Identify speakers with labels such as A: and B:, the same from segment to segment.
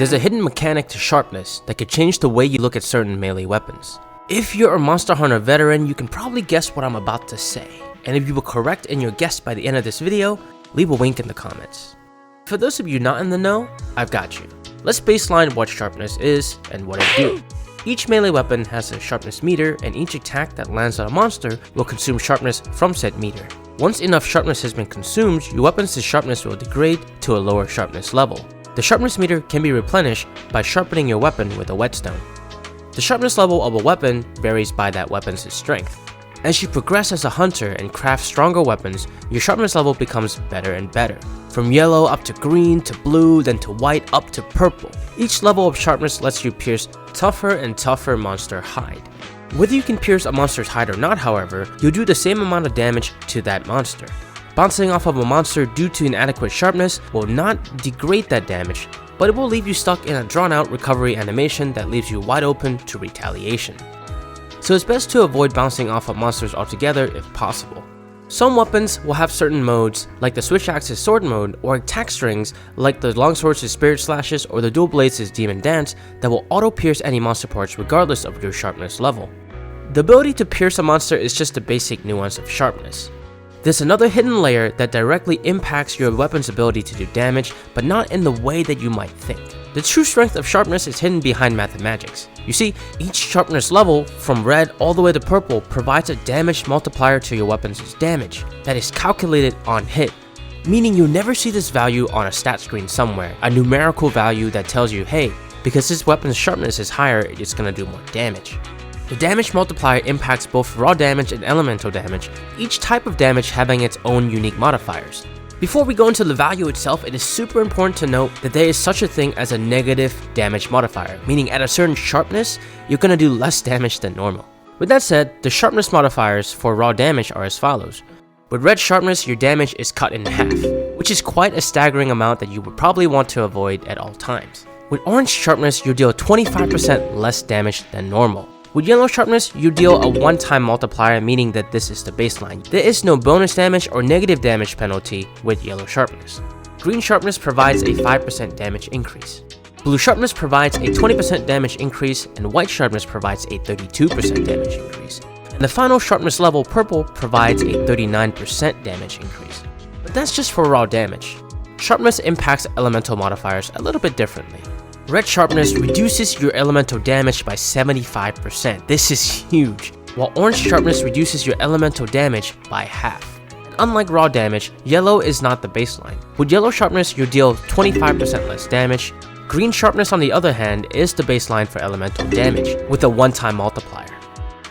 A: There's a hidden mechanic to sharpness that could change the way you look at certain melee weapons. If you're a Monster Hunter veteran, you can probably guess what I'm about to say. And if you were correct in your guess by the end of this video, leave a wink in the comments. For those of you not in the know, I've got you. Let's baseline what sharpness is and what it do. Each melee weapon has a sharpness meter, and each attack that lands on a monster will consume sharpness from said meter. Once enough sharpness has been consumed, your weapon's sharpness will degrade to a lower sharpness level. The sharpness meter can be replenished by sharpening your weapon with a whetstone. The sharpness level of a weapon varies by that weapon's strength. As you progress as a hunter and craft stronger weapons, your sharpness level becomes better and better. From yellow up to green to blue, then to white up to purple. Each level of sharpness lets you pierce tougher and tougher monster hide. Whether you can pierce a monster's hide or not, however, you'll do the same amount of damage to that monster. Bouncing off of a monster due to inadequate sharpness will not degrade that damage, but it will leave you stuck in a drawn-out recovery animation that leaves you wide open to retaliation. So it's best to avoid bouncing off of monsters altogether if possible. Some weapons will have certain modes, like the switch axe's sword mode, or attack strings, like the longsword's spirit slashes or the dual blades' demon dance, that will auto-pierce any monster parts regardless of your sharpness level. The ability to pierce a monster is just a basic nuance of sharpness. There's another hidden layer that directly impacts your weapon's ability to do damage, but not in the way that you might think. The true strength of sharpness is hidden behind mathematics. You see, each sharpness level, from red all the way to purple, provides a damage multiplier to your weapon's damage that is calculated on hit, meaning you'll never see this value on a stat screen somewhere, a numerical value that tells you, hey, because this weapon's sharpness is higher, it's gonna do more damage. The damage multiplier impacts both raw damage and elemental damage, each type of damage having its own unique modifiers. Before we go into the value itself, it is super important to note that there is such a thing as a negative damage modifier, meaning at a certain sharpness, you're gonna do less damage than normal. With that said, the sharpness modifiers for raw damage are as follows. With red sharpness, your damage is cut in half, which is quite a staggering amount that you would probably want to avoid at all times. With orange sharpness, you deal 25% less damage than normal. With yellow sharpness, you deal a one-time multiplier, meaning that this is the baseline. There is no bonus damage or negative damage penalty with yellow sharpness. Green sharpness provides a 5% damage increase. Blue sharpness provides a 20% damage increase, and white sharpness provides a 32% damage increase. And the final sharpness level, purple, provides a 39% damage increase. But that's just for raw damage. Sharpness impacts elemental modifiers a little bit differently. Red sharpness reduces your elemental damage by 75%. This is huge. While orange sharpness reduces your elemental damage by half. And unlike raw damage, yellow is not the baseline. With yellow sharpness, you deal 25% less damage. Green sharpness, on the other hand, is the baseline for elemental damage, with a one-time multiplier.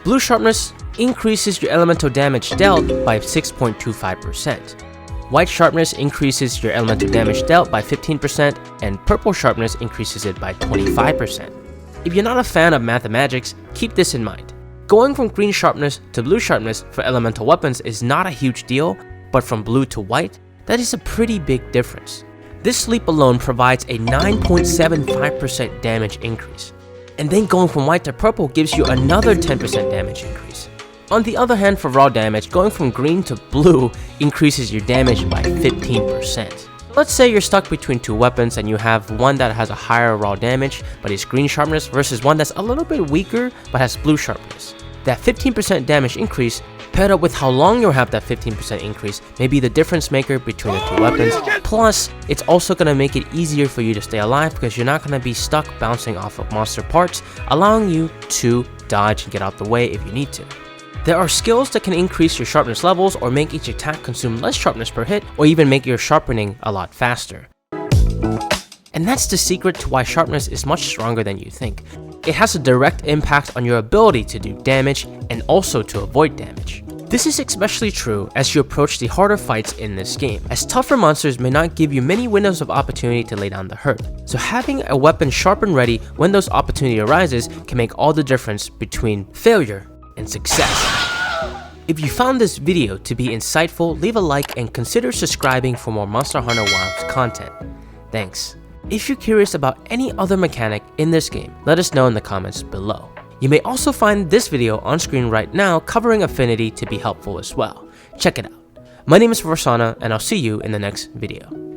A: Blue sharpness increases your elemental damage dealt by 6.25%. White sharpness increases your elemental damage dealt by 15%, and purple sharpness increases it by 25%. If you're not a fan of mathematics, keep this in mind. Going from green sharpness to blue sharpness for elemental weapons is not a huge deal, but from blue to white, that is a pretty big difference. This leap alone provides a 9.75% damage increase. And then going from white to purple gives you another 10% damage increase. On the other hand, for raw damage, going from green to blue increases your damage by 15%. Let's say you're stuck between two weapons and you have one that has a higher raw damage but is green sharpness versus one that's a little bit weaker but has blue sharpness. That 15% damage increase, paired up with how long you'll have that 15% increase, may be the difference maker between the two weapons. Plus, it's also going to make it easier for you to stay alive because you're not going to be stuck bouncing off of monster parts, allowing you to dodge and get out the way if you need to. There are skills that can increase your sharpness levels or make each attack consume less sharpness per hit, or even make your sharpening a lot faster. And that's the secret to why sharpness is much stronger than you think. It has a direct impact on your ability to do damage and also to avoid damage. This is especially true as you approach the harder fights in this game, as tougher monsters may not give you many windows of opportunity to lay down the hurt. So having a weapon sharp and ready when those opportunity arises can make all the difference between failure and success. If you found this video to be insightful, leave a like and consider subscribing for more Monster Hunter Wilds content. Thanks. If you're curious about any other mechanic in this game, let us know in the comments below. You may also find this video on screen right now covering Affinity to be helpful as well. Check it out. My name is Varsana, and I'll see you in the next video.